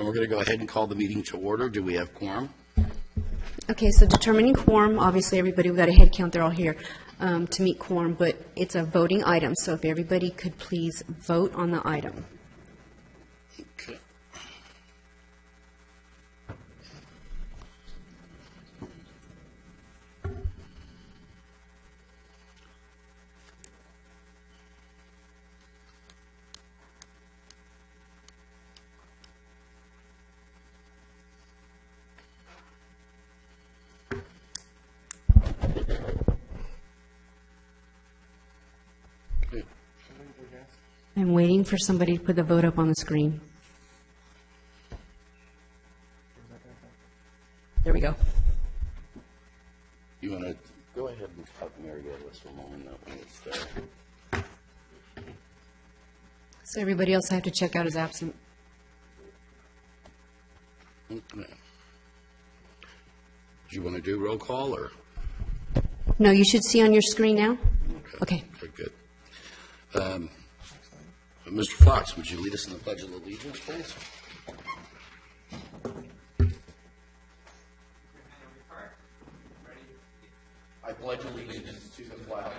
And we're going to go ahead and call the meeting to order. Do we have quorum? Okay, so determining quorum, obviously everybody, we've got a head count, they're all here to meet quorum, but it's a voting item, so if everybody could please vote on the item. Okay. I'm waiting for somebody to put the vote up on the screen. There we go. You want to go ahead and talk Mary Ellis for a moment? That one is there. So everybody else I have to check out is absent. Okay. Do you want to do roll call or? No, you should see on your screen now? Okay. Okay, good. Mr. Fox, would you lead us in the Pledge of Allegiance, please? I pledge allegiance to the flag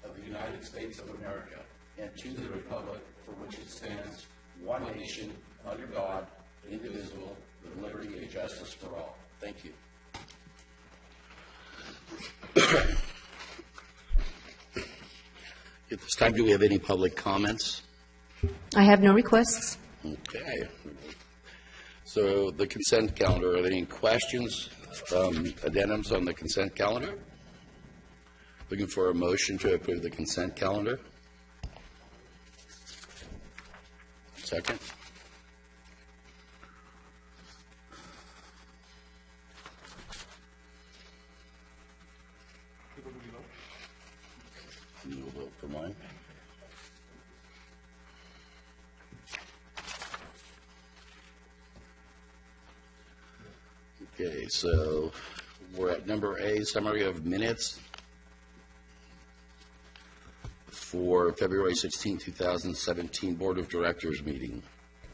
of the United States of America and to the republic for which it stands, one nation, under God, indivisible, with liberty and justice for all. Thank you. At this time, do we have any public comments? I have no requests. Okay. So the consent calendar, are there any questions, addendums on the consent calendar? Looking for a motion to approve the consent calendar. Second. You will vote for mine. Okay, so we're at number A, summary of minutes for February 16, 2017 Board of Directors meeting.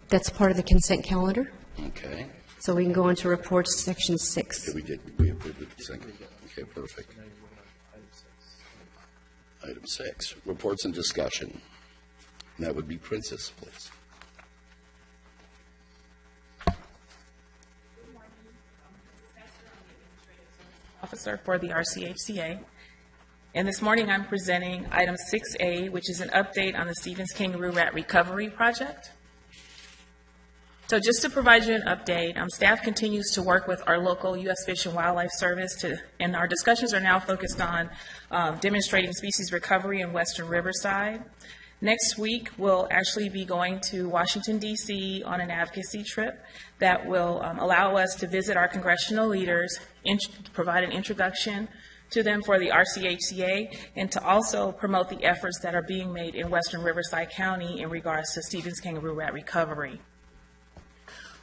That's part of the consent calendar. Okay. So we can go into reports, section 6. Okay, we approved the consent. Okay, perfect. Item 6, reports and discussion. And that would be Princess, please. Officer for the RCHCA. And this morning I'm presenting item 6A, which is an update on the Stevens Kangaroo Rat Recovery Project. So just to provide you an update, staff continues to work with our local U.S. Fish and Wildlife Service and our discussions are now focused on demonstrating species recovery in Western Riverside. Next week, we'll actually be going to Washington, D.C. on an advocacy trip that will allow us to visit our congressional leaders, provide an introduction to them for the RCHCA, and to also promote the efforts that are being made in Western Riverside County in regards to Stevens Kangaroo Rat recovery.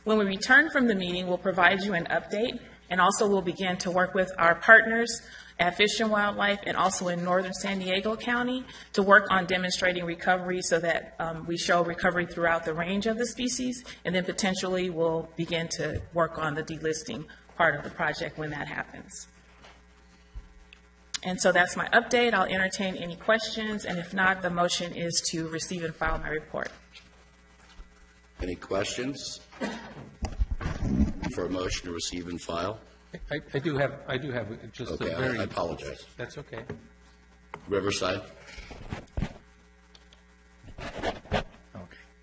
When we return from the meeting, we'll provide you an update, and also we'll begin to work with our partners at Fish and Wildlife and also in northern San Diego County to work on demonstrating recovery so that we show recovery throughout the range of the species, and then potentially we'll begin to work on the delisting part of the project when that happens. And so that's my update. I'll entertain any questions, and if not, the motion is to receive and file my report. Any questions for a motion to receive and file? I do have just Okay, a very... I apologize. That's okay. Riverside? Okay,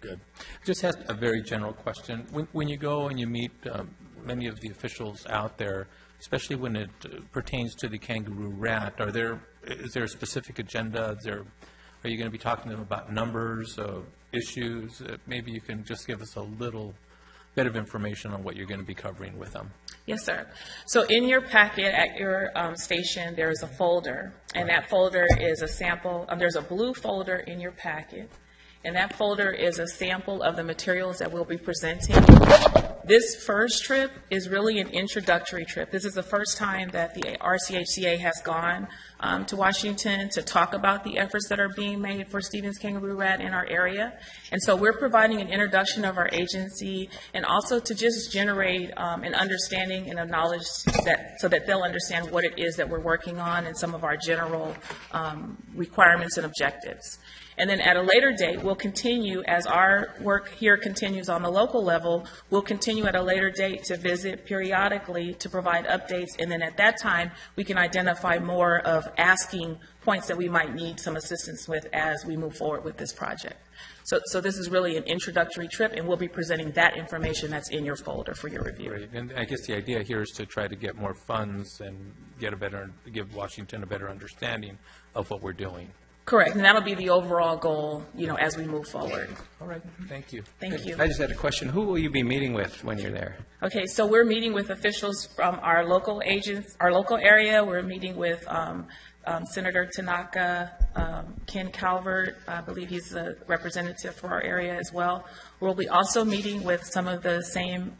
good. Just has a very general question. When you go and you meet many of the officials out there, especially when it pertains to the kangaroo rat, is there a specific agenda? Are you going to be talking to them about numbers, issues? Maybe you can just give us a little bit of information on what you're going to be covering with them. Yes, sir. So in your packet at your station, there is a folder, and that folder is a sample. There's a blue folder in your packet, and that folder is a sample of the materials that we'll be presenting this first trip is really an introductory trip. This is the first time that the RCHCA has gone to Washington to talk about the efforts that are being made for Stevens kangaroo rat in our area. And so we're providing an introduction of our agency and also to just generate an understanding and a knowledge so that they'll understand what it is that we're working on and some of our general requirements and objectives. And then at a later date, we'll continue, as our work here continues on the local level, we'll continue at a later date to visit periodically to provide updates. And then at that time, we can identify more of asking points that we might need some assistance with as we move forward with this project. So this is really an introductory trip, and we'll be presenting that information that's in your folder for your review. Great. And I guess the idea here is to try to get more funds and give Washington a better understanding of what we're doing. Correct, and that'll be the overall goal, as we move forward. All right, thank you. Thank you. I just had a question. Who will you be meeting with when you're there? Okay, so we're meeting with officials from our local area. We're meeting with Senator Tanaka, Ken Calvert. I believe he's a representative for our area as well. We'll be also meeting with some of the same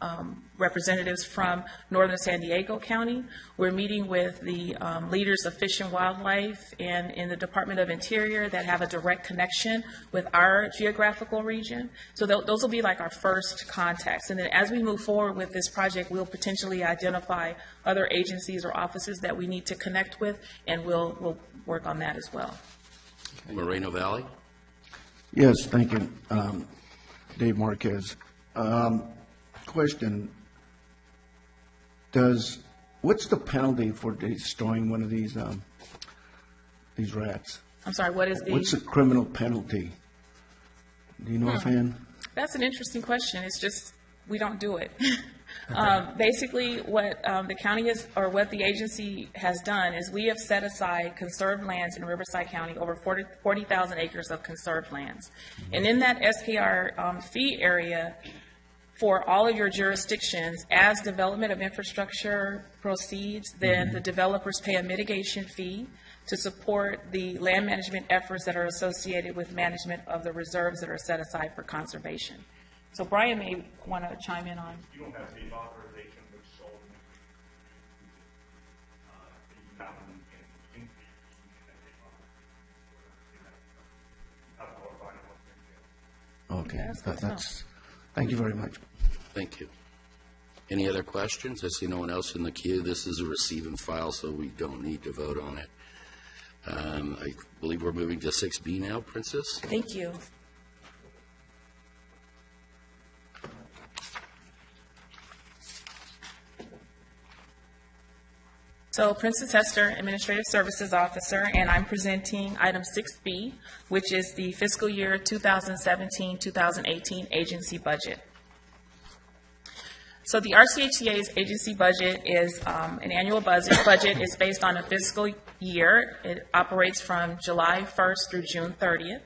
representatives from northern San Diego County. We're meeting with the leaders of Fish and Wildlife and in the Department of Interior that have a direct connection with our geographical region. So those will be like our first contacts. And then as we move forward with this project, we'll potentially identify other agencies or offices that we need to connect with, and we'll work on that as well. Moreno Valley? Yes, thank you. Dave Marquez. Question, what's the penalty for destroying one of these rats? I'm sorry, What's the criminal penalty? Do you know offhand? That's an interesting question. It's just, we don't do it. Basically, what the county is, or what the agency has done is we have set aside conserved lands in Riverside County, over 40,000 acres of conserved lands. And in that SKR fee area, for all of your jurisdictions, as development of infrastructure proceeds, then the developers pay a mitigation fee to support the land management efforts that are associated with management of the reserves that are set aside for conservation. So Brian may want to chime in on. You don't have state authorization, which sold Okay, thank you very much. Thank you. Any other questions? I see no one else in the queue. This is a receive and file, so we don't need to vote on it. I believe we're moving to 6B now, Princess. Thank you. So Princess Hester, Administrative Services Officer, and I'm presenting item 6B, which is the fiscal year 2017-2018 agency budget. So the RCHCA's agency budget is an annual budget. Budget is based on a fiscal year. It operates from July 1st through June 30th.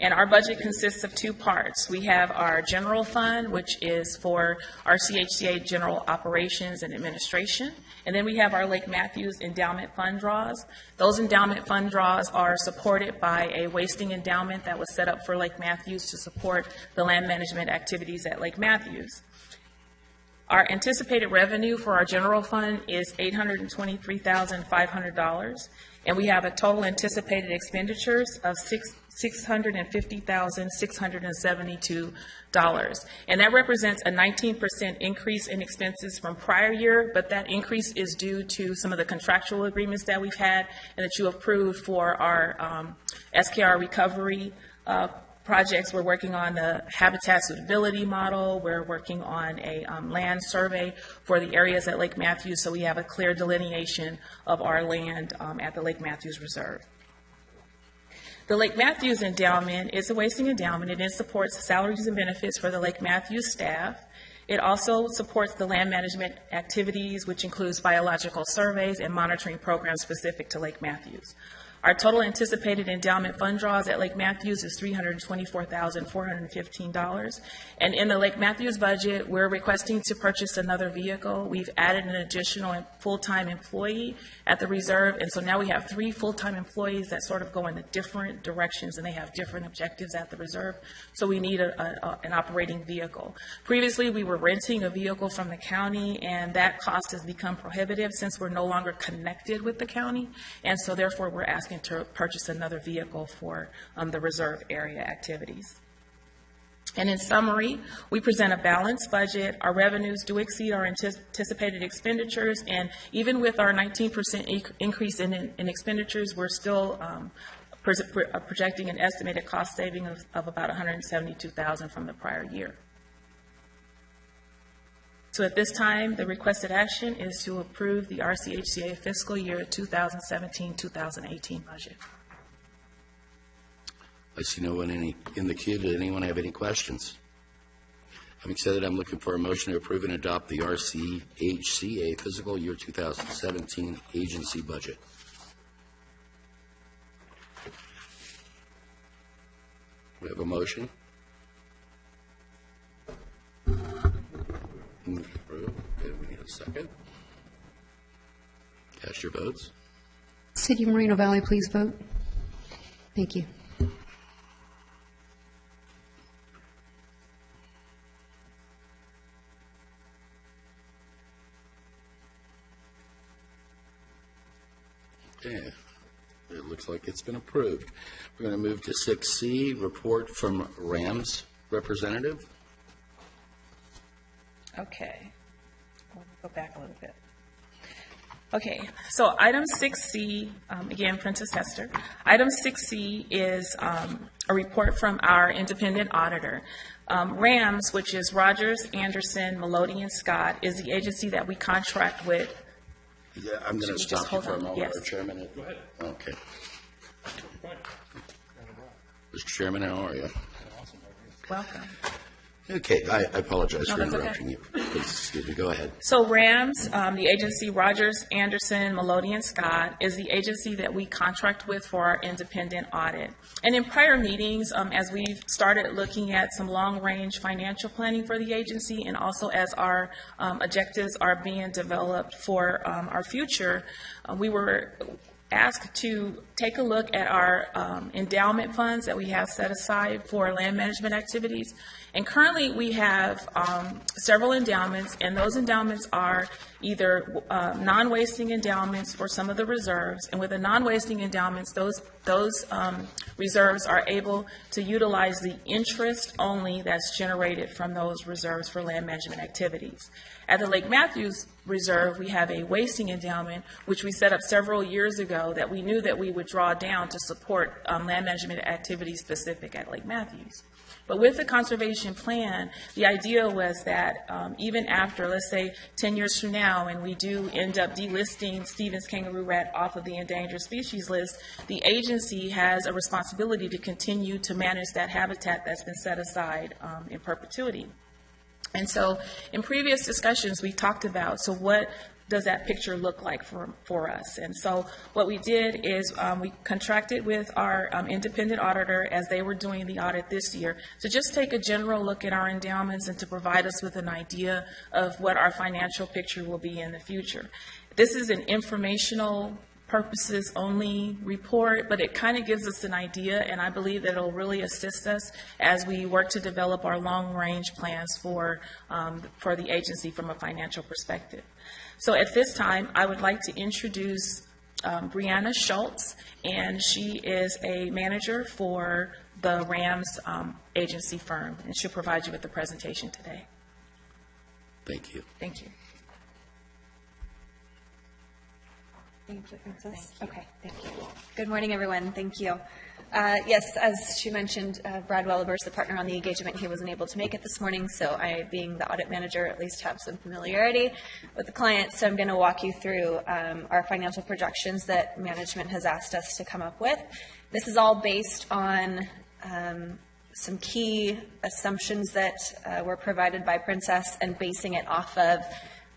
And our budget consists of two parts. We have our general fund, which is for RCHCA general operations and administration. And then we have our Lake Matthews endowment fund draws. Those endowment fund draws are supported by a wasting endowment that was set up for Lake Matthews to support the land management activities at Lake Matthews. Our anticipated revenue for our general fund is $823,500, and we have a total anticipated expenditures of $650,672. And that represents a 19% increase in expenses from prior year, but that increase is due to some of the contractual agreements that we've had and that you approved for our SKR recovery projects. We're working on the habitat suitability model. We're working on a land survey for the areas at Lake Matthews, so we have a clear delineation of our land at the Lake Matthews Reserve. The Lake Matthews endowment is a wasting endowment, and it supports salaries and benefits for the Lake Matthews staff. It also supports the land management activities, which includes biological surveys and monitoring programs specific to Lake Matthews. Our total anticipated endowment fund draws at Lake Matthews is $324,415. And in the Lake Matthews budget, we're requesting to purchase another vehicle. We've added an additional full-time employee at the reserve, and so now we have 3 full-time employees that sort of go in the different directions, and they have different objectives at the reserve, so we need an operating vehicle. Previously, we were renting a vehicle from the county, and that cost has become prohibitive since we're no longer connected with the county, and so therefore we're asking to purchase another vehicle for the reserve area activities. And in summary, we present a balanced budget. Our revenues do exceed our anticipated expenditures, and even with our 19% increase in expenditures, we're still projecting an estimated cost saving of about $172,000 from the prior year. So at this time, the requested action is to approve the RCHCA fiscal year 2017-2018 budget. I see no one in the queue. Did anyone have any questions? Having said that, I'm looking for a motion to approve and adopt the RCHCA fiscal year 2017 agency budget. We have a motion. Move to approve. Okay, we need a second. Cast your votes. City of Moreno Valley, please vote. Thank you. Okay, it looks like it's been approved. We're going to move to 6C, report from RAM's representative. Okay, we'll go back a little bit. Okay, so item 6C, again, Princess Hester. Item 6C is a report from our independent auditor. RAMS, which is Rogers, Anderson, Melody, and Scott, is the agency that we contract with. Yeah, I'm going to Just stop you hold for a on. moment, Yes. Mr. Chairman. Go ahead. Okay. Mr. Chairman, how are you? Welcome. Okay, I apologize No, for that's okay. interrupting you. Please, excuse me, go ahead. So RAMS, the agency Rogers, Anderson, Melody, and Scott, is the agency that we contract with for our independent audit. And in prior meetings, as we've started looking at some long-range financial planning for the agency, and also as our objectives are being developed for our future, we were asked to take a look at our endowment funds that we have set aside for land management activities. And currently, we have several endowments, and those endowments are either non-wasting endowments for some of the reserves. And with the non-wasting endowments, those reserves are able to utilize the interest only that's generated from those reserves for land management activities. At the Lake Matthews Reserve, we have a wasting endowment, which we set up several years ago that we knew that we would draw down to support land management activities specific at Lake Matthews. But with the conservation plan, the idea was that even after, let's say, 10 years from now, and we do end up delisting Stevens kangaroo rat off of the endangered species list, the agency has a responsibility to continue to manage that habitat that's been set aside in perpetuity. And so in previous discussions, we talked about, so what does that picture look like for us? And so what we did is we contracted with our independent auditor as they were doing the audit this year to just take a general look at our endowments and to provide us with an idea of what our financial picture will be in the future. This is an informational purposes only report, but it kind of gives us an idea, and I believe that it'll really assist us as we work to develop our long-range plans for the agency from a financial perspective. So at this time, I would like to introduce Brianna Schultz, and she is a manager for the RAMS agency firm, and she'll provide you with the presentation today. Thank you. Thank you. Thank you, Princess. Okay, thank you. Good morning, everyone. Thank you. Yes, as she mentioned, Brad Welliber is the partner on the engagement. He wasn't able to make it this morning, so I, being the audit manager, at least have some familiarity with the client. So I'm going to walk you through our financial projections that management has asked us to come up with. This is all based on some key assumptions that were provided by Princess and basing it off of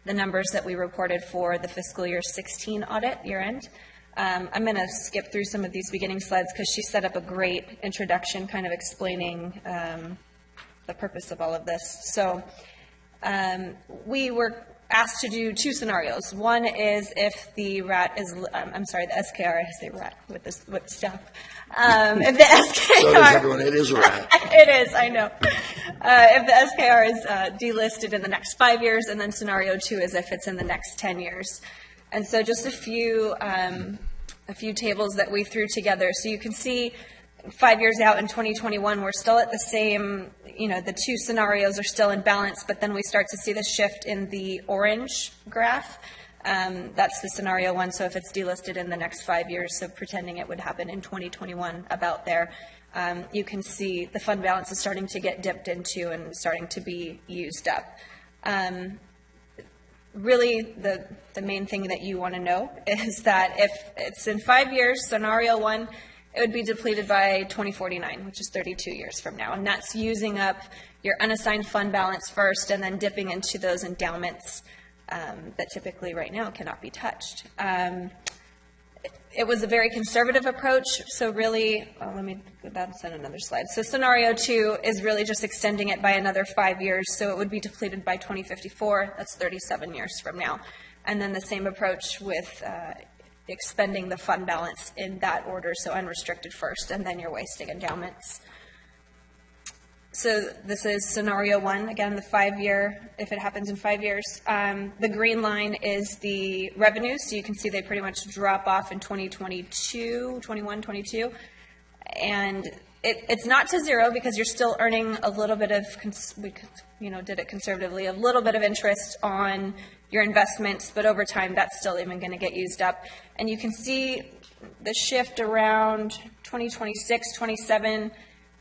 the numbers that we reported for the fiscal year 16 audit year end. I'm going to skip through some of these beginning slides because she set up a great introduction kind of explaining the purpose of all of this. So we were asked to do two scenarios. One is if the RAT is, I'm sorry, the SKR, I say RAT with staff. If the SKR. So does everyone, it is a rat. It is, I know. If the SKR is delisted in the next 5 years, and then scenario 2 is if it's in the next 10 years. And so just a few tables that we threw together. So you can see 5 years out in 2021, we're still at the same, the two scenarios are still in balance, but then we start to see the shift in the orange graph. That's the scenario 1, so if it's delisted in the next 5 years, so pretending it would happen in 2021, about there, you can see the fund balance is starting to get dipped into and starting to be used up. Really, the main thing that you want to know is that if it's in 5 years, scenario 1, it would be depleted by 2049, which is 32 years from now. And that's using up your unassigned fund balance first and then dipping into those endowments that typically right now cannot be touched. It was a very conservative approach. So really, that's on another slide. So scenario 2 is really just extending it by another 5 years. So it would be depleted by 2054. That's 37 years from now. And then the same approach with expending the fund balance in that order, so unrestricted first, and then you're wasting endowments. So this is scenario 1, again, the 5-year, if it happens in 5 years. The green line is the revenues, so you can see they pretty much drop off in 2022, 21, 22. And it's not to zero because you're still earning a little bit of, we did it conservatively, a little bit of interest on your investments, but over time that's still even going to get used up. And you can see the shift around 2026, 27,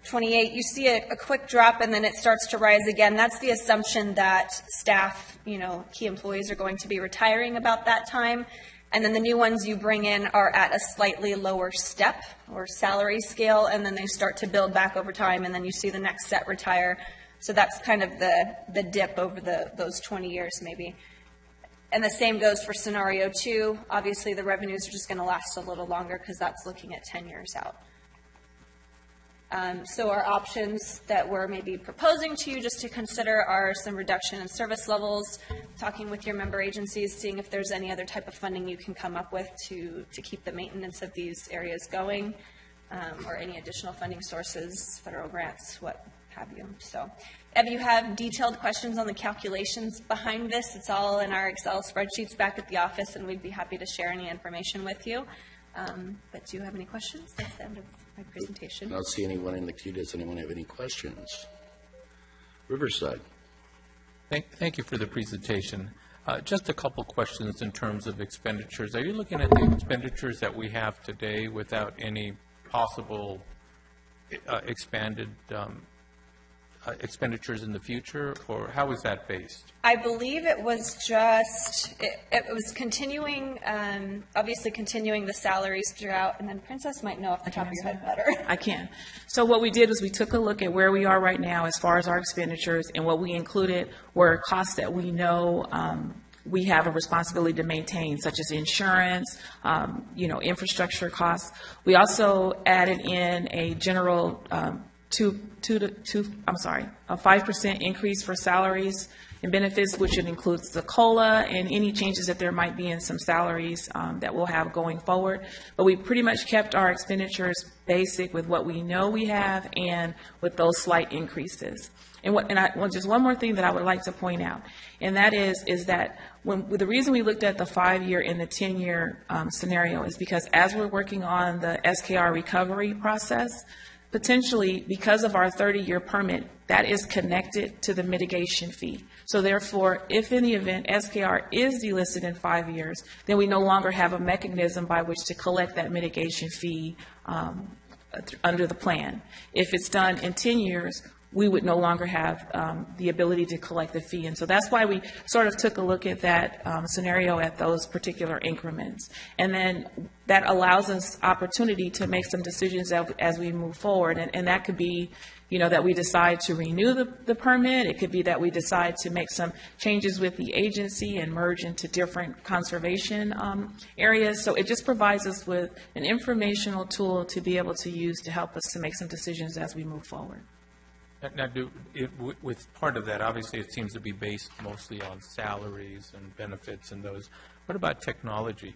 28, you see a quick drop and then it starts to rise again. That's the assumption that staff, key employees are going to be retiring about that time. And then the new ones you bring in are at a slightly lower step or salary scale, and then they start to build back over time, and then you see the next set retire. So that's kind of the dip over those 20 years maybe. And the same goes for scenario 2. Obviously, the revenues are just going to last a little longer because that's looking at 10 years out. So our options that we're maybe proposing to you just to consider are some reduction in service levels, talking with your member agencies, seeing if there's any other type of funding you can come up with to keep the maintenance of these areas going, or any additional funding sources, federal grants, what have you. So if you have detailed questions on the calculations behind this, it's all in our Excel spreadsheets back at the office, and we'd be happy to share any information with you. But do you have any questions? That's the end of my presentation. I don't see anyone in the queue. Does anyone have any questions? Riverside. Thank you for the presentation. Just a couple questions in terms of expenditures. Are you looking at the expenditures that we have today without any possible expanded expenditures in the future, or how is that based? I believe it was just, it was continuing, obviously continuing the salaries throughout, and then Princess might know off the top of your head better. I can. So what we did was we took a look at where we are right now as far as our expenditures, and what we included were costs that we know we have a responsibility to maintain, such as insurance, infrastructure costs. We also added in a general a 5% increase for salaries and benefits, which includes the COLA and any changes that there might be in some salaries that we'll have going forward. But we pretty much kept our expenditures basic with what we know we have and with those slight increases. Just one more thing that I would like to point out, and that is that the reason we looked at the 5-year and the 10-year scenario is because as we're working on the SKR recovery process, potentially, because of our 30-year permit, that is connected to the mitigation fee. So therefore, if in the event SKR is delisted in 5 years, then we no longer have a mechanism by which to collect that mitigation fee under the plan. If it's done in 10 years, we would no longer have the ability to collect the fee. And so that's why we sort of took a look at that scenario at those particular increments. And then that allows us opportunity to make some decisions as we move forward. And that could be, that we decide to renew the permit. It could be that we decide to make some changes with the agency and merge into different conservation areas. So it just provides us with an informational tool to be able to use to help us to make some decisions as we move forward. Now, with part of that, obviously, it seems to be based mostly on salaries and benefits and those. What about technology?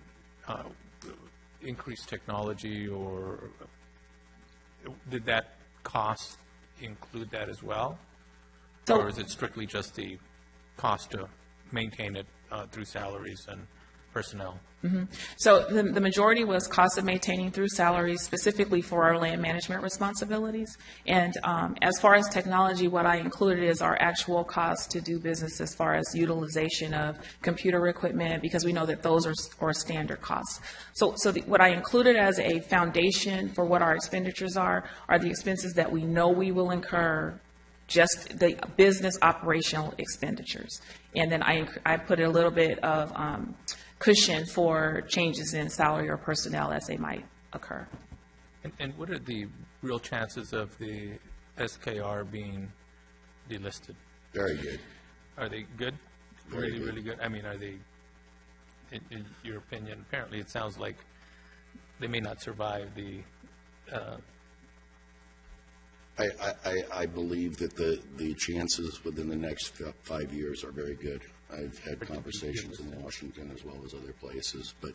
Increased technology, or did that cost include that as well? Or is it strictly just the cost to maintain it through salaries and personnel? So the majority was cost of maintaining through salaries, specifically for our land management responsibilities. And as far as technology, what I included is our actual cost to do business as far as utilization of computer equipment, because we know that those are standard costs. So what I included as a foundation for what our expenditures are the expenses that we know we will incur, just the business operational expenditures. And then I put a little bit of cushion for changes in salary or personnel as they might occur. And what are the real chances of the SKR being delisted? Very good. Are they good? Very good. Really good? I mean, are they, in your opinion, apparently it sounds like they may not survive the... I believe that the chances within the next 5 years are very good. I've had conversations in Washington as well as other places. But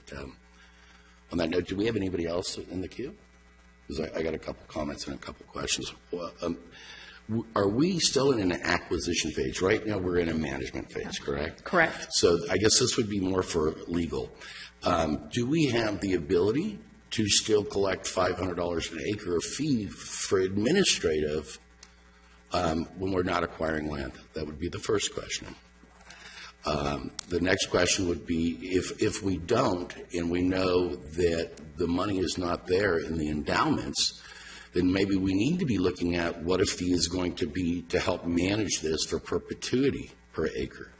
on that note, do we have anybody else in the queue? Because I got a couple comments and a couple questions. Well, are we still in an acquisition phase? Right now we're in a management phase, correct? Correct. So I guess this would be more for legal. Do we have the ability to still collect $500 an acre of fee for administrative when we're not acquiring land? That would be the first question. The next question would be, if we don't, and we know that the money is not there in the endowments, then maybe we need to be looking at what a fee is going to be to help manage this for perpetuity per acre,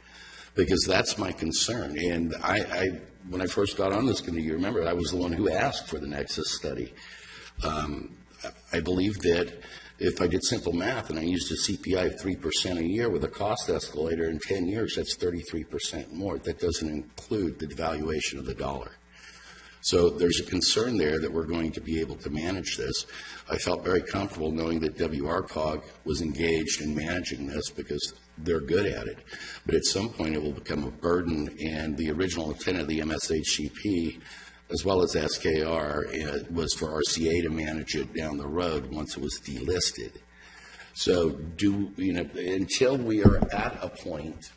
because that's my concern. And when I first got on this committee, you remember, I was the one who asked for the Nexus study. I believe that if I did simple math and I used a CPI of 3% a year with a cost escalator in 10 years, that's 33% more. That doesn't include the devaluation of the dollar. So there's a concern there that we're going to be able to manage this. I felt very comfortable knowing that WRCOG was engaged in managing this because they're good at it. But at some point it will become a burden, and the original intent of the MSHCP as well as SKR was for RCA to manage it down the road once it was delisted. So until we are at a point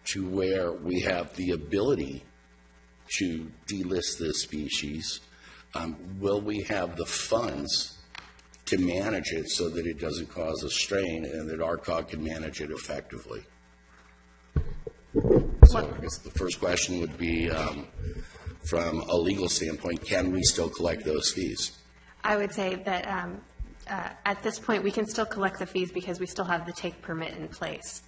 to where we have the ability to delist this species, will we have the funds to manage it so that it doesn't cause a strain and that RCOG can manage it effectively? So I guess the first question would be, from a legal standpoint, can we still collect those fees? I would say that at this point, we can still collect the fees because we still have the take permit in place.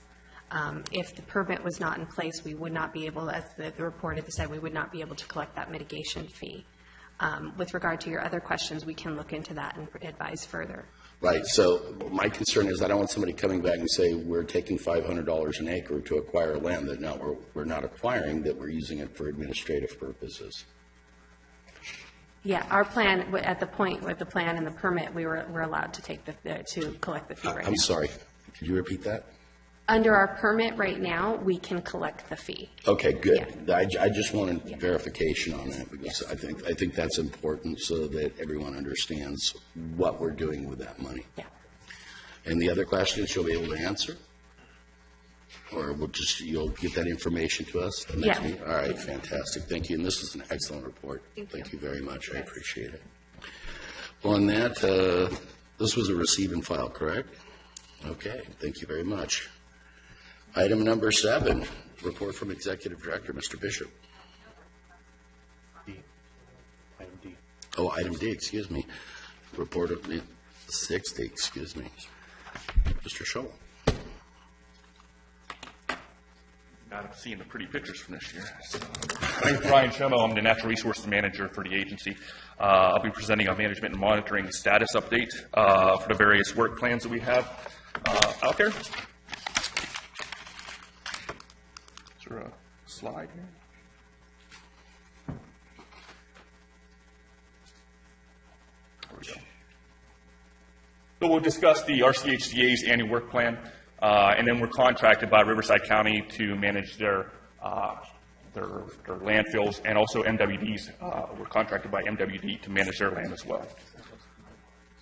If the permit was not in place, we would not be able, as the report had said, we would not be able to collect that mitigation fee. With regard to your other questions, we can look into that and advise further. Right. So my concern is I don't want somebody coming back and say we're taking $500 an acre to acquire land that now we're not acquiring, that we're using it for administrative purposes. Yeah, our plan, at the point with the plan and the permit, we're allowed to take to collect the fee right now. I'm sorry. Could you repeat that? Under our permit right now, we can collect the fee. Okay, good. Yeah. I just wanted verification on that because I think that's important so that everyone understands what we're doing with that money. Yeah. And the other questions you'll be able to answer? Or you'll get that information to us the next meeting? All right, fantastic. Thank you. And this is an excellent report. Thank you very much. I appreciate it. On that, this was a receive and file, correct? Okay, thank you very much. Item number 7, report from Executive Director, Mr. Bishop. Item D. Oh, item D, excuse me. Report of the 6th, excuse me. Mr. Scholl. Not seeing the pretty pictures from this year. So, my name's Brian Shomo. I'm the Natural Resources Manager for the agency. I'll be presenting a management and monitoring status update for the various work plans that we have out there. Is there a slide here? There we go. So we'll discuss the RCHCA's annual work plan, and then we're contracted by Riverside County to manage their landfills, and also MWD's. We're contracted by MWD to manage their land as well.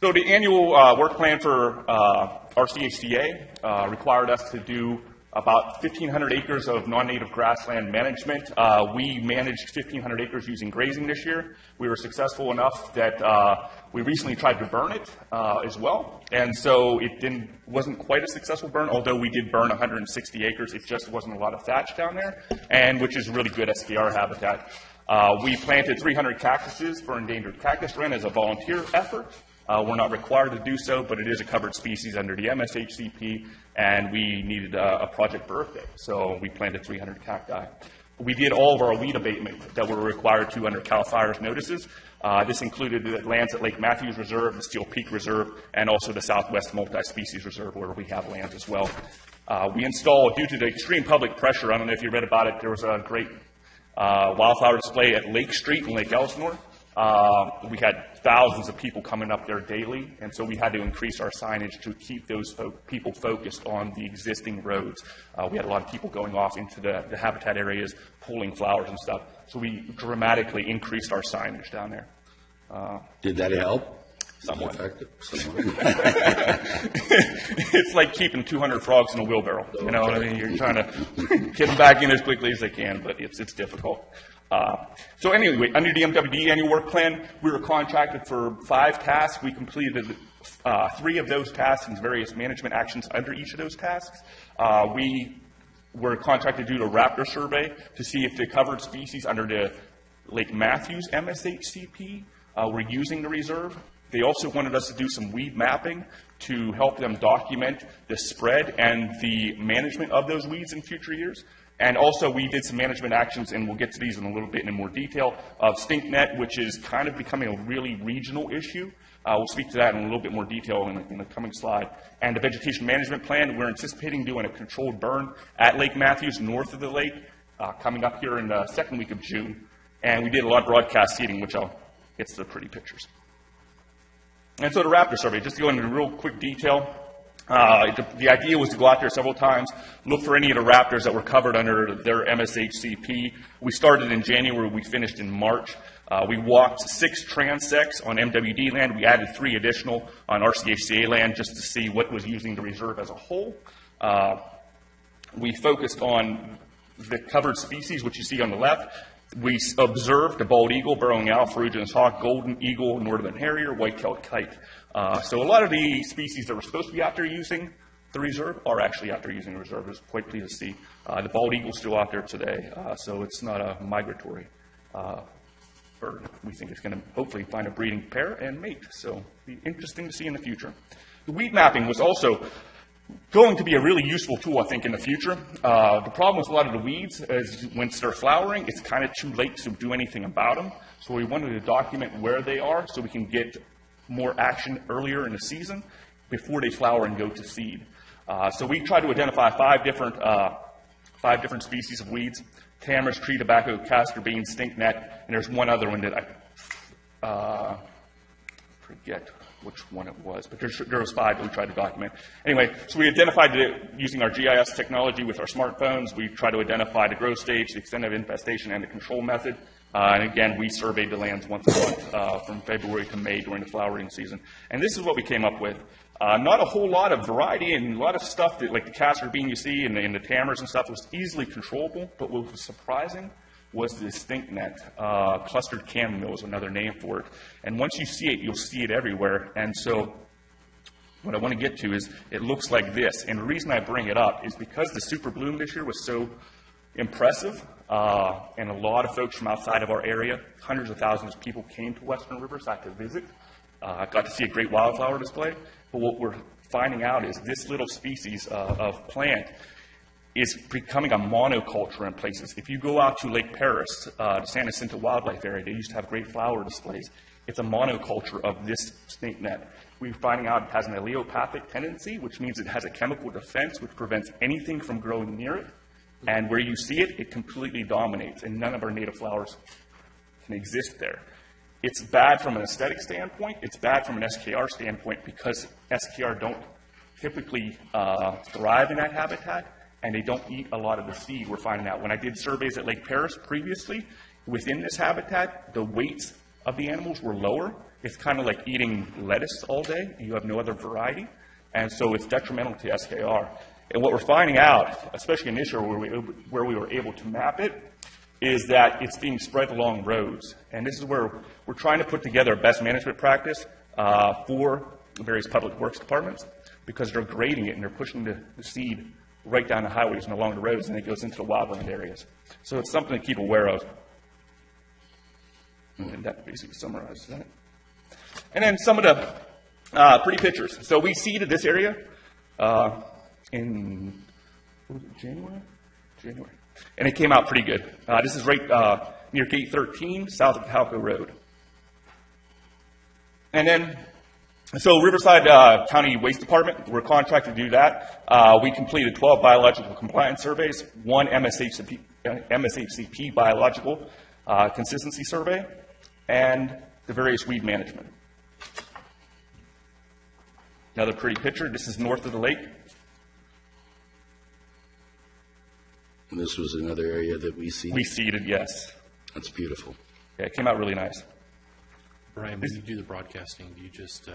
So the annual work plan for RCHCA required us to do about 1,500 acres of non-native grassland management. We managed 1,500 acres using grazing this year. We were successful enough that we recently tried to burn it as well, and so it wasn't quite a successful burn, although we did burn 160 acres. It just wasn't a lot of thatch down there, and which is really good SPR habitat. We planted 300 cactuses for endangered cactus wren as a volunteer effort. We're not required to do so, but it is a covered species under the MSHCP, and we needed a project birthday, so we planted 300 cacti. We did all of our weed abatement that we were required to under CAL FIRE's notices. This included the lands at Lake Matthews Reserve, the Steel Peak Reserve, and also the Southwest Multi-Species Reserve, where we have lands as well. We installed, due to the extreme public pressure, I don't know if you read about it, there was a great wildflower display at Lake Street in Lake Elsinore. We had thousands of people coming up there daily, and so we had to increase our signage to keep those people focused on the existing roads. We had a lot of people going off into the habitat areas, pulling flowers and stuff, so we dramatically increased our signage down there. Did that help? Somewhat. Effective? It's like keeping 200 frogs in a wheelbarrow. You know what I mean? You're trying to get them back in as quickly as they can, but it's difficult. So anyway, under the MWD annual work plan, we were contracted for 5 tasks. We completed 3 of those tasks and various management actions under each of those tasks. We were contracted to do a raptor survey to see if the covered species under the Lake Matthews MSHCP were using the reserve. They also wanted us to do some weed mapping to help them document the spread and the management of those weeds in future years. And also we did some management actions, and we'll get to these in a little bit in more detail, of stink net, which is kind of becoming a really regional issue. We'll speak to that in a little bit more detail in the coming slide. And the vegetation management plan, we're anticipating doing a controlled burn at Lake Matthews north of the lake coming up here in the second week of June. And we did a lot of broadcast seeding, which I'll get to the pretty pictures. And so the raptor survey, just to go into real quick detail, the idea was to go out there several times, look for any of the raptors that were covered under their MSHCP. We started in January, we finished in March. We walked 6 transects on MWD land. We added 3 additional on RCHCA land just to see what was using the reserve as a whole. We focused on the covered species, which you see on the left. We observed the bald eagle, burrowing owl, ferruginous hawk, golden eagle, northern harrier, white-tailed kite. So a lot of the species that were supposed to be out there using the reserve are actually out there using the reserve. I was quite pleased to see. The bald eagle is still out there today, so it's not a migratory bird. We think it's going to hopefully find a breeding pair and mate, so it'll be interesting to see in the future. The weed mapping was also going to be a really useful tool, I think, in the future. The problem with a lot of the weeds is once they're flowering, it's kind of too late to do anything about them. So we wanted to document where they are so we can get more action earlier in the season before they flower and go to seed. So we tried to identify 5 different species of weeds: tamarisk, tree tobacco, castor bean, stinknet, and there's one other one that I forget which one it was, but there was 5 that we tried to document. Anyway, so we identified it using our GIS technology with our smartphones. We tried to identify the growth stage, the extent of infestation, and the control method. And again, we surveyed the lands once a month from February to May during the flowering season. And this is what we came up with. Not a whole lot of variety, and a lot of stuff that, like the castor bean you see and the tamarisk and stuff, was easily controllable. But what was surprising was the stink net. Clustered chamomile is another name for it. And once you see it, you'll see it everywhere. And so what I want to get to is it looks like this. And the reason I bring it up is because the super bloom this year was so impressive, and a lot of folks from outside of our area, hundreds of thousands of people came to Western Riverside to visit. I got to see a great wildflower display. But what we're finding out is this little species of plant is becoming a monoculture in places. If you go out to Lake Paris, the San Jacinto Wildlife Area, they used to have great flower displays. It's a monoculture of this snake net. We're finding out it has an allelopathic tendency, which means it has a chemical defense which prevents anything from growing near it. And where you see it, it completely dominates, and none of our native flowers can exist there. It's bad from an aesthetic standpoint. It's bad from an SKR standpoint because SKR don't typically thrive in that habitat, and they don't eat a lot of the seed, we're finding out. When I did surveys at Lake Paris previously, within this habitat, the weights of the animals were lower. It's kind of like eating lettuce all day. You have no other variety. And so it's detrimental to SKR. And what we're finding out, especially in this area where we were able to map it, is that it's being spread along roads. And this is where we're trying to put together a best management practice for the various public works departments, because they're grading it and they're pushing the seed right down the highways and along the roads, and it goes into the wildland areas. So it's something to keep aware of. And that basically summarizes that. And then some of the pretty pictures. So we seeded this area in, what was it, January? January. And it came out pretty good. This is right near Gate 13, south of Halco Road. And then, so Riverside County Waste Department, we're contracted to do that. We completed 12 biological compliance surveys, 1 MSHCP biological consistency survey, and the various weed management. Another pretty picture. This is north of the lake. And this was another area that we seeded? We seeded, yes. That's beautiful. Yeah, it came out really nice. Brian, when you do the broadcasting, do you just,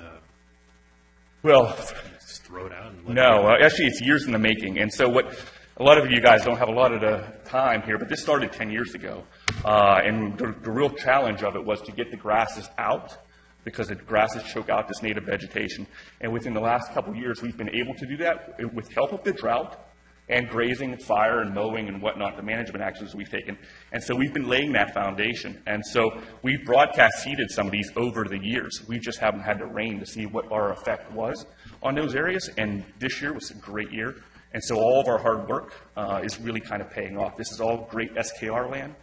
Well, just throw it out? And let no, actually it's years in the making. And so what, a lot of you guys don't have a lot of the time here, but this started 10 years ago. And the real challenge of it was to get the grasses out, because the grasses choke out this native vegetation. And within the last couple of years, we've been able to do that with help of the drought and grazing, fire, and mowing and whatnot, the management actions we've taken. And so we've been laying that foundation. And so we've broadcast seeded some of these over the years. We just haven't had the rain to see what our effect was on those areas. And this year was a great year. And so all of our hard work is really kind of paying off. This is all great SKR land.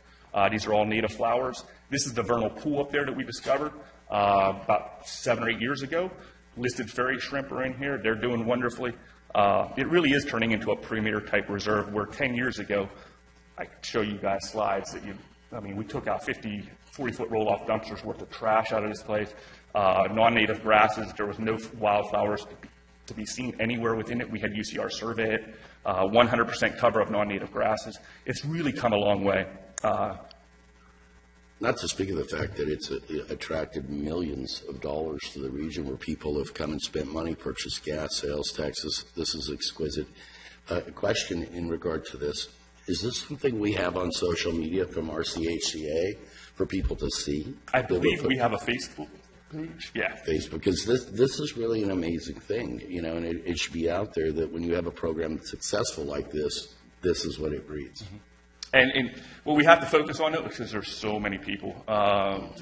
These are all native flowers. This is the vernal pool up there that we discovered about 7 or 8 years ago. Listed fairy shrimp are in here. They're doing wonderfully. It really is turning into a premier type reserve, where 10 years ago, I could show you guys slides that we took out 50, 40-foot roll-off dumpsters worth of trash out of this place. Non-native grasses, there was no wildflowers to be seen anywhere within it. We had UCR survey it, 100% cover of non-native grasses. It's really come a long way. Not to speak of the fact that it's attracted millions of dollars to the region, where people have come and spent money, purchased gas, sales taxes. This is exquisite. A question in regard to this: is this something we have on social media from RCHCA for people to see? I believe we have a Facebook page. Yeah. Facebook, because this is really an amazing thing, and it should be out there that when you have a program that's successful like this, this is what it breeds. Mm-hmm. And what we have to focus on, because there's so many people,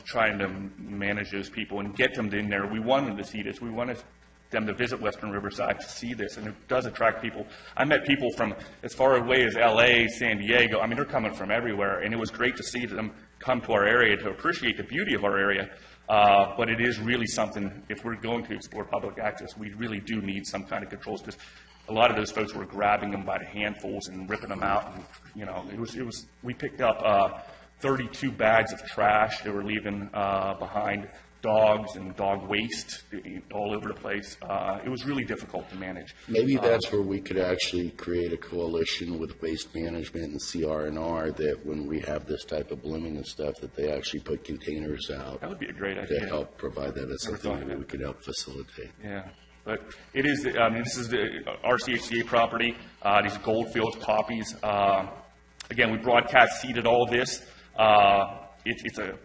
trying to manage those people and get them in there. We want them to see this. We wanted them to visit Western Riverside to see this, and it does attract people. I met people from as far away as LA, San Diego. They're coming from everywhere, and it was great to see them come to our area to appreciate the beauty of our area. But it is really something, if we're going to explore public access, we really do need some kind of controls, because a lot of those folks were grabbing them by the handfuls and ripping them out. And, we picked up 32 bags of trash they were leaving behind, dogs and dog waste all over the place. It was really difficult to manage. Maybe that's where we could actually create a coalition with Waste Management and CR&R, that when we have this type of blooming and stuff, that they actually put containers out. That would be a great idea. To help provide that as something that we could help facilitate. Yeah. But it is, this is the RCHCA property, these goldfields, poppies. Again, we broadcast seeded all this. It's a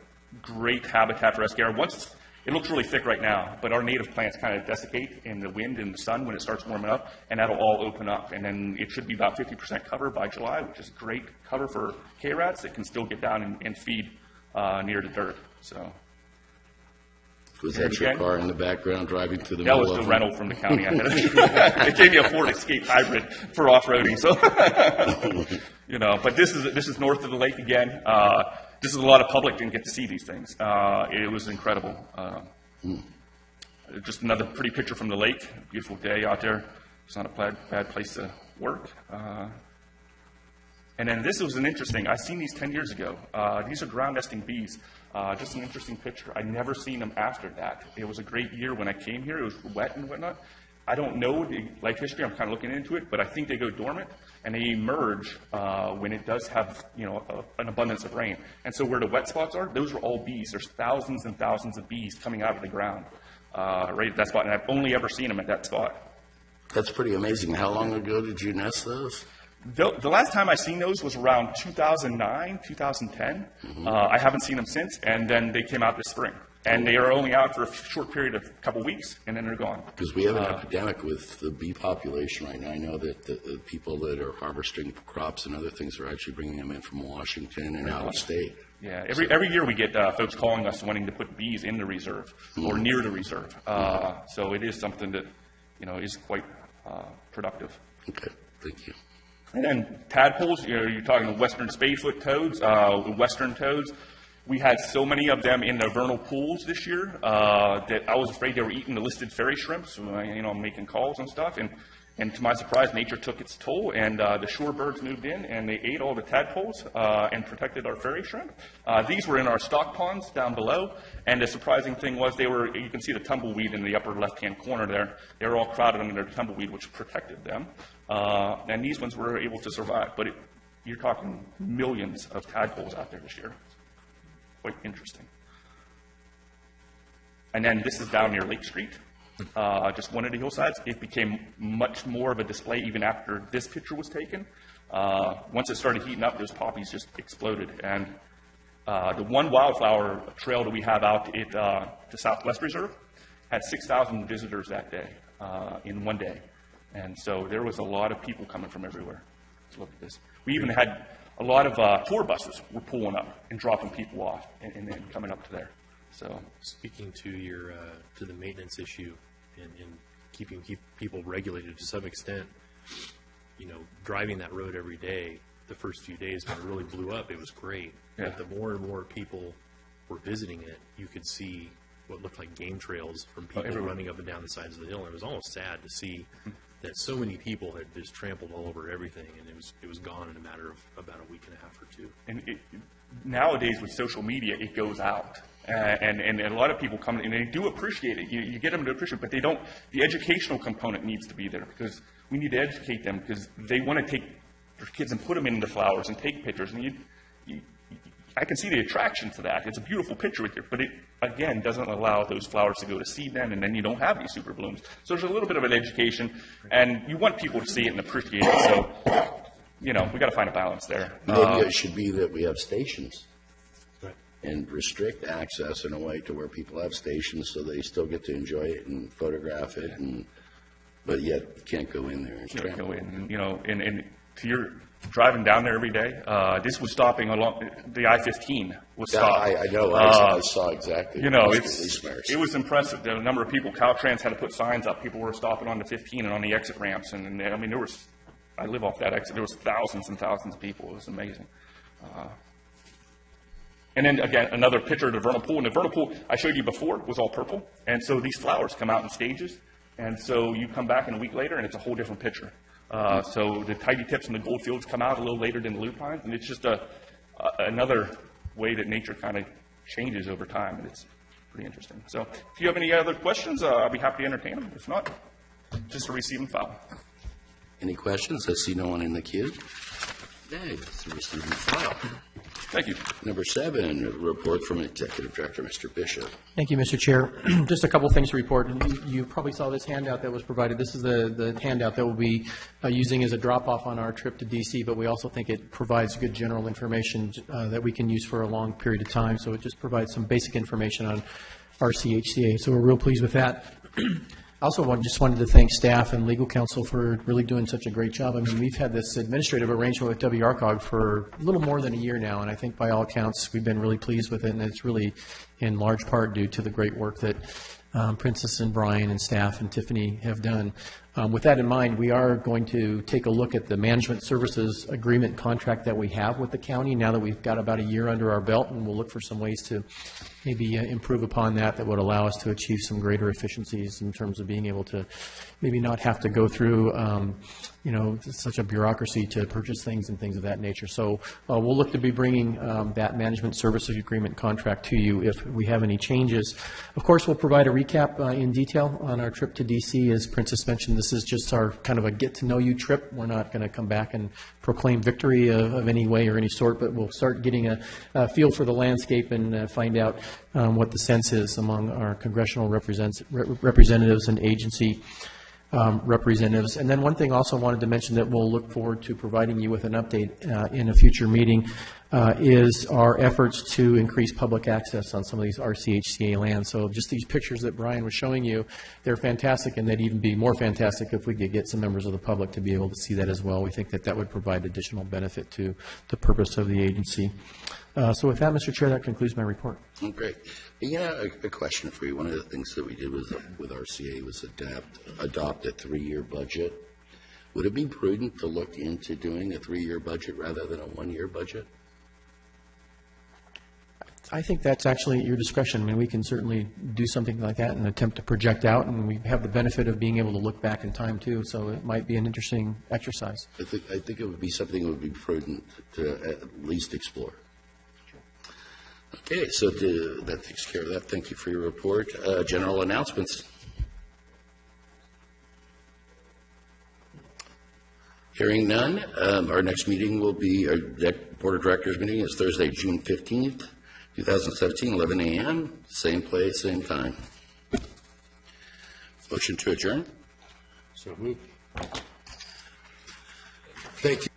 great habitat for SKR. It looks really thick right now, but our native plants kind of desiccate in the wind and the sun when it starts warming up, and that'll all open up. And then it should be about 50% cover by July, which is great cover for K-rats that can still get down and feed near the dirt. So. Was that your car in the background driving through the middle of That was the rental from the county. They gave me a Ford Escape hybrid for off-roading. So, but this is north of the lake again. This is a lot of public didn't get to see these things. It was incredible. Just another pretty picture from the lake. Beautiful day out there. It's not a bad place to work. And then this was an interesting, I seen these 10 years ago. These are ground nesting bees. Just an interesting picture. I'd never seen them after that. It was a great year when I came here. It was wet and whatnot. I don't know the life history. I'm kind of looking into it, but I think they go dormant and they emerge when it does have, an abundance of rain. And so where the wet spots are, those are all bees. There's thousands and thousands of bees coming out of the ground right at that spot, and I've only ever seen them at that spot. That's pretty amazing. How long ago did you nest those? The last time I seen those was around 2009, 2010. I haven't seen them since, and then they came out this spring. And they are only out for a short period of a couple weeks, and then they're gone. Because we have an epidemic with the bee population right now. I know that the people that are harvesting crops and other things are actually bringing them in from Washington and out of state. Yeah, every year we get folks calling us wanting to put bees in the reserve or near the reserve. So it is something that, is quite productive. Okay, thank you. And then tadpoles, you're talking the western spadefoot toads, western toads. We had so many of them in the vernal pools this year that I was afraid they were eating the listed fairy shrimps. I'm making calls and stuff. And to my surprise, nature took its toll, and the shorebirds moved in, and they ate all the tadpoles and protected our fairy shrimp. These were in our stock ponds down below, and the surprising thing was you can see the tumbleweed in the upper left-hand corner there. They were all crowded under the tumbleweed, which protected them. And these ones were able to survive. But you're talking millions of tadpoles out there this year. Quite interesting. And then this is down near Lake Street, just one of the hillsides. It became much more of a display even after this picture was taken. Once it started heating up, those poppies just exploded. And the one wildflower trail that we have out at the Southwest Reserve had 6,000 visitors that day, in one day. And so there was a lot of people coming from everywhere to look at this. We even had a lot of tour buses were pulling up and dropping people off and then coming up to there. So, speaking to your to the maintenance issue and keeping people regulated to some extent, driving that road every day, the first few days when it really blew up, it was great. Yeah. But the more and more people were visiting it, you could see what looked like game trails from people running up and down the sides of the hill. And it was almost sad to see that so many people had just trampled all over everything, and it was gone in a matter of about a week and a half or two. And nowadays with social media, it goes out. And a lot of people come, and they do appreciate it. You get them to appreciate it, but they don't. The educational component needs to be there, because we need to educate them, because they want to take their kids and put them in the flowers and take pictures. And I can see the attraction to that. It's a beautiful picture with you, but it, again, doesn't allow those flowers to go to seed then, and then you don't have these super blooms. So there's a little bit of an education, and you want people to see it and appreciate it. So, we got to find a balance there. Maybe it should be that we have stations. And restrict access in a way to where people have stations so they still get to enjoy it and photograph it, but yet can't go in there and trample. Go in, and to your driving down there every day, this was stopping along the I-15 was stopping. I know. I saw exactly. It was impressive. The number of people. Caltrans had to put signs up. People were stopping on the 15 and on the exit ramps, and I live off that exit. There was thousands and thousands of people. It was amazing. And then, again, another picture of the vernal pool. And the vernal pool I showed you before was all purple. And so these flowers come out in stages. And so you come back in a week later, and it's a whole different picture. So the tidy tips and the gold fields come out a little later than the lupines. And it's just another way that nature kind of changes over time. And it's pretty interesting. So if you have any other questions, I'll be happy to entertain them. If not, just to receive and file. Any questions? I see no one in the queue. Okay, let's receive and file. Thank you. Number 7, a report from Executive Director, Mr. Bishop. Thank you, Mr. Chair. Just a couple things to report. You probably saw this handout that was provided. This is the handout that we'll be using as a drop-off on our trip to D.C., but we also think it provides good general information that we can use for a long period of time. So it just provides some basic information on RCHCA. So we're real pleased with that. I also just wanted to thank staff and legal counsel for really doing such a great job. I mean, we've had this administrative arrangement with WRCOG for a little more than a year now, and I think by all accounts we've been really pleased with it, and it's really in large part due to the great work that Princess and Brian and staff and Tiffany have done. With that in mind, we are going to take a look at the management services agreement contract that we have with the county now that we've got about a year under our belt, and we'll look for some ways to maybe improve upon that would allow us to achieve some greater efficiencies in terms of being able to maybe not have to go through, such a bureaucracy to purchase things and things of that nature. So we'll look to be bringing that management services agreement contract to you if we have any changes. Of course, we'll provide a recap in detail on our trip to D.C. As Princess mentioned, this is just our kind of a get-to-know-you trip. We're not going to come back and proclaim victory of any way or any sort, but we'll start getting a feel for the landscape and find out what the sense is among our congressional representatives and agency representatives. And then one thing also I wanted to mention that we'll look forward to providing you with an update in a future meeting is our efforts to increase public access on some of these RCHCA lands. So just these pictures that Brian was showing you, they're fantastic, and they'd even be more fantastic if we could get some members of the public to be able to see that as well. We think that would provide additional benefit to the purpose of the agency. So with that, Mr. Chair, that concludes my report. Oh, great. Yeah, a question for you. One of the things that we did with RCA was adopt a 3-year budget. Would it be prudent to look into doing a 3-year budget rather than a 1-year budget? I think that's actually at your discretion. I mean, we can certainly do something like that and attempt to project out, and we have the benefit of being able to look back in time, too, so it might be an interesting exercise. I think it would be something that would be prudent to at least explore. Okay, so that takes care of that. Thank you for your report. General announcements. Hearing none, our next meeting will be, our Board of Directors meeting is Thursday, June 15th, 2017, 11 a.m., same place, same time. Motion to adjourn? So moved. Thank you.